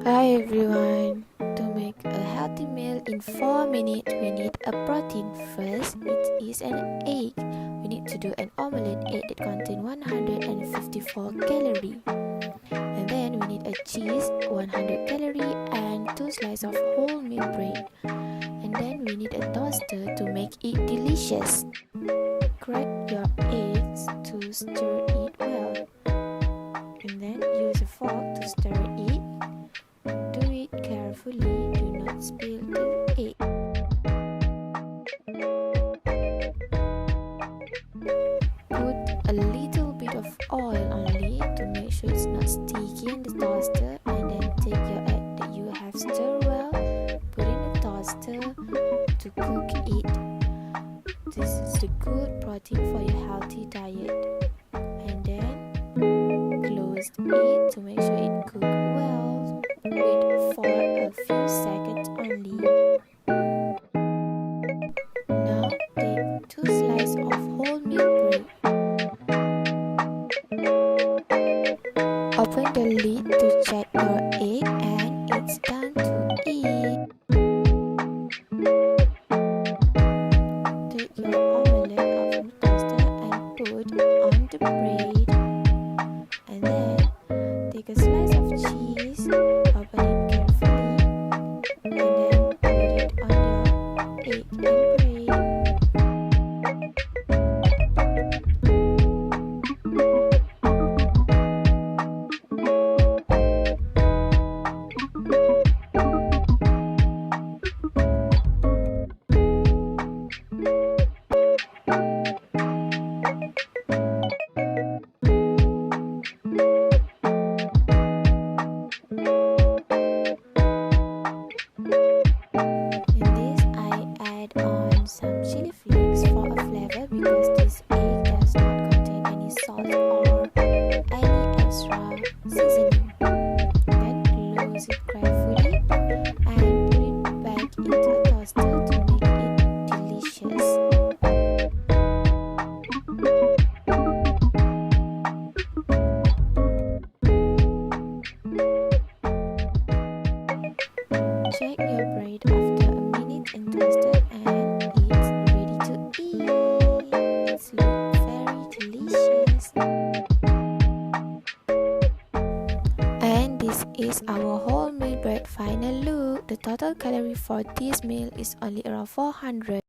Hi everyone! To make a healthy meal in 4 minutes, we need a protein. First, it is an egg. We need to do an omelette egg that contains 154 calories. And then we need a cheese, 100 calories, and 2 slices of wholemeal bread. And then we need a toaster to make it delicious. Crack your eggs to stir it well. And then use a fork to stir it. Do it carefully, do not spill the egg. Put a little bit of oil only to make sure it's not sticky in the toaster, and then take your egg that you have stirred well, put in the toaster to cook it. This is the good protein for your healthy diet. And then close it to make sure it cooks well. Wait for a few seconds only. Now take 2 slices of wholemeal bread. Open the lid to check your egg, and it's time to eat. Take your omelette off the toaster and put on the bread. And then take a slice of cheese, open it carefully, and then put it on your egg and bread. Some chili flakes for a flavor because this egg does not contain any salt or any extra seasoning. Then close it carefully and put it back into the toaster to make it delicious. Check your bread after a minute in toaster and and this is our wholemeal bread final look. The total calorie for this meal is only around 400.